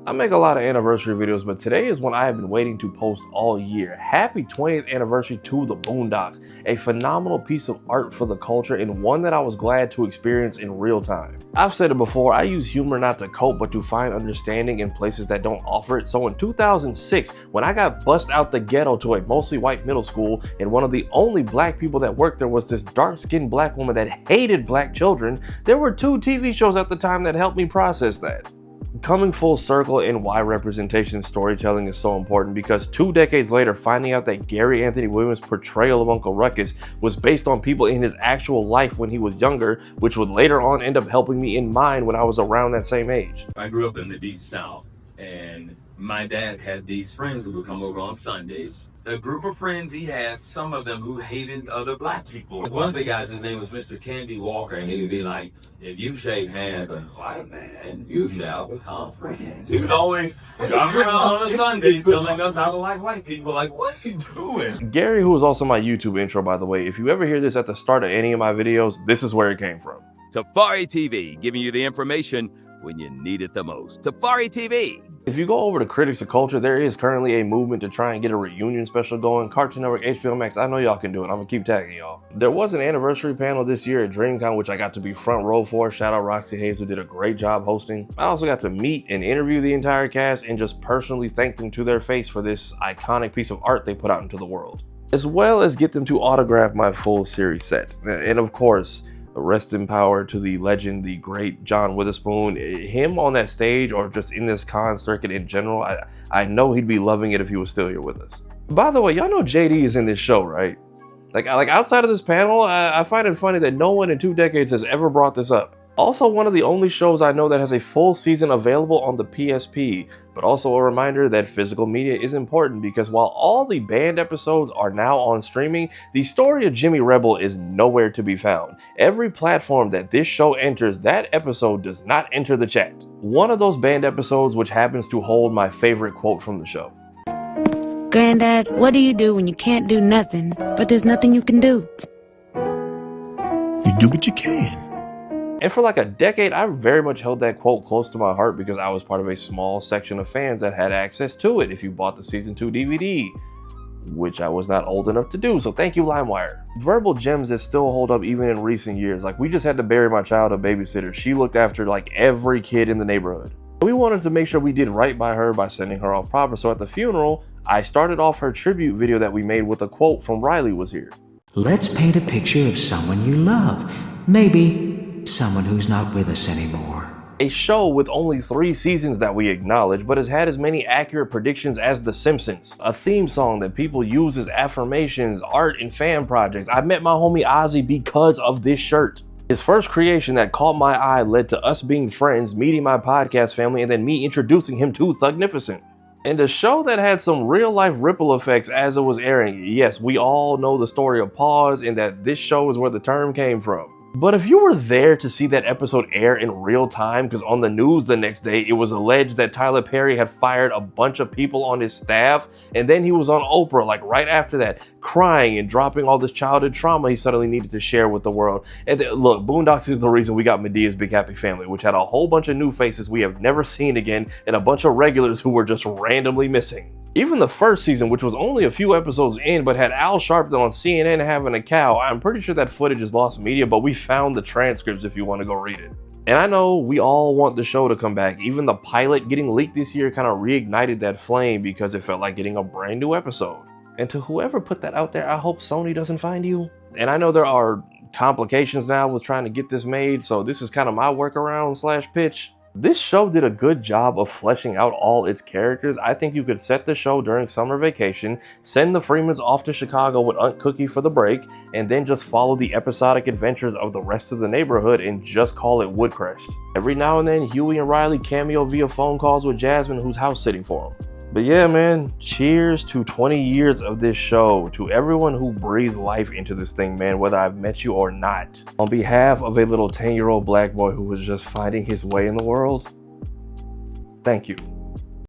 I make a lot of anniversary videos, but today is one I have been waiting to post all year. Happy 20th anniversary to the Boondocks, a phenomenal piece of art for the culture and one that I was glad to experience in real time. I've said it before, I use humor not to cope but to find understanding in places that don't offer it. So in 2006, when I got bussed out the ghetto to a mostly white middle school and one of the only black people that worked there was this dark-skinned black woman that hated black children, there were two TV shows at the time that helped me process that. Coming full circle in why representation storytelling is so important, because 2 decades later, finding out that Gary Anthony Williams' portrayal of Uncle Ruckus was based on people in his actual life when he was younger, which would later on end up helping me in mine when I was around that same age. I grew up in the Deep South, and my dad had these friends who would come over on Sundays. The group of friends he had, some of them who hated other black people. One of the guys, his name was Mr. Candy Walker, and he would be like, if you shake hands with a white man, you shall become friends. He was always coming around on a Sunday telling us how to like white people. Like, what are you doing? Gary, who was also my YouTube intro, by the way, if you ever hear this at the start of any of my videos, this is where it came from. Tafari TV, giving you the information when you need it the most. Tafari TV. If you go over to Critics of Culture, there is currently a movement to try and get a reunion special going. Cartoon Network, HBO Max, I know y'all can do it. I'm gonna keep tagging y'all. There was an anniversary panel this year at DreamCon, which I got to be front row for. Shout out Roxy Hayes, who did a great job hosting. I also got to meet and interview the entire cast and just personally thank them to their face for this iconic piece of art they put out into the world, as well as get them to autograph my full series set. And of course, rest in power to the legend, the great John Witherspoon. Him on that stage or just in this con circuit in general, I know he'd be loving it if he was still here with us. By the way, y'all know JD is in this show, right? Like outside of this panel, I find it funny that no one in 2 decades has ever brought this up. Also, one of the only shows I know that has a full season available on the PSP, but also a reminder that physical media is important, because while all the banned episodes are now on streaming, the story of Jimmy Rebel is nowhere to be found. Every platform that this show enters, that episode does not enter the chat. One of those banned episodes which happens to hold my favorite quote from the show. Granddad, what do you do when you can't do nothing, but there's nothing you can do? You do what you can. And for like a decade, I very much held that quote close to my heart because I was part of a small section of fans that had access to it if you bought the season 2 DVD, which I was not old enough to do, so thank you, LimeWire. Verbal gems that still hold up even in recent years. Like, we just had to bury my child a babysitter. She looked after like every kid in the neighborhood. We wanted to make sure we did right by her by sending her off proper, so at the funeral, I started off her tribute video that we made with a quote from Riley was here. Let's paint a picture of someone you love. Maybe someone who's not with us anymore. A show with only 3 seasons that we acknowledge, but has had as many accurate predictions as The Simpsons. A theme song that people use as affirmations, art, and fan projects. I met my homie Ozzy because of this shirt. His first creation that caught my eye led to us being friends, meeting my podcast family, and then me introducing him to Thugnificent. And a show that had some real life ripple effects as it was airing. Yes, we all know the story of Pause and that this show is where the term came from. But if you were there to see that episode air in real time, because on the news the next day, it was alleged that Tyler Perry had fired a bunch of people on his staff, and then he was on Oprah, like right after that, crying and dropping all this childhood trauma he suddenly needed to share with the world. And look, Boondocks is the reason we got Medea's Big Happy Family, which had a whole bunch of new faces we have never seen again, and a bunch of regulars who were just randomly missing. Even the first season, which was only a few episodes in, but had Al Sharpton on CNN having a cow, I'm pretty sure that footage is lost media, but we found the transcripts if you want to go read it. And I know we all want the show to come back. Even the pilot getting leaked this year kind of reignited that flame because it felt like getting a brand new episode. And to whoever put that out there, I hope Sony doesn't find you. And I know there are complications now with trying to get this made, so this is kind of my workaround / pitch. This show did a good job of fleshing out all its characters. I think you could set the show during summer vacation, send the Freemans off to Chicago with Aunt Cookie for the break, and then just follow the episodic adventures of the rest of the neighborhood and just call it Woodcrest. Every now and then, Huey and Riley cameo via phone calls with Jasmine, who's house sitting for them. But yeah, man, cheers to 20 years of this show, to everyone who breathed life into this thing, man, whether I've met you or not. On behalf of a little 10-year-old black boy who was just finding his way in the world, thank you.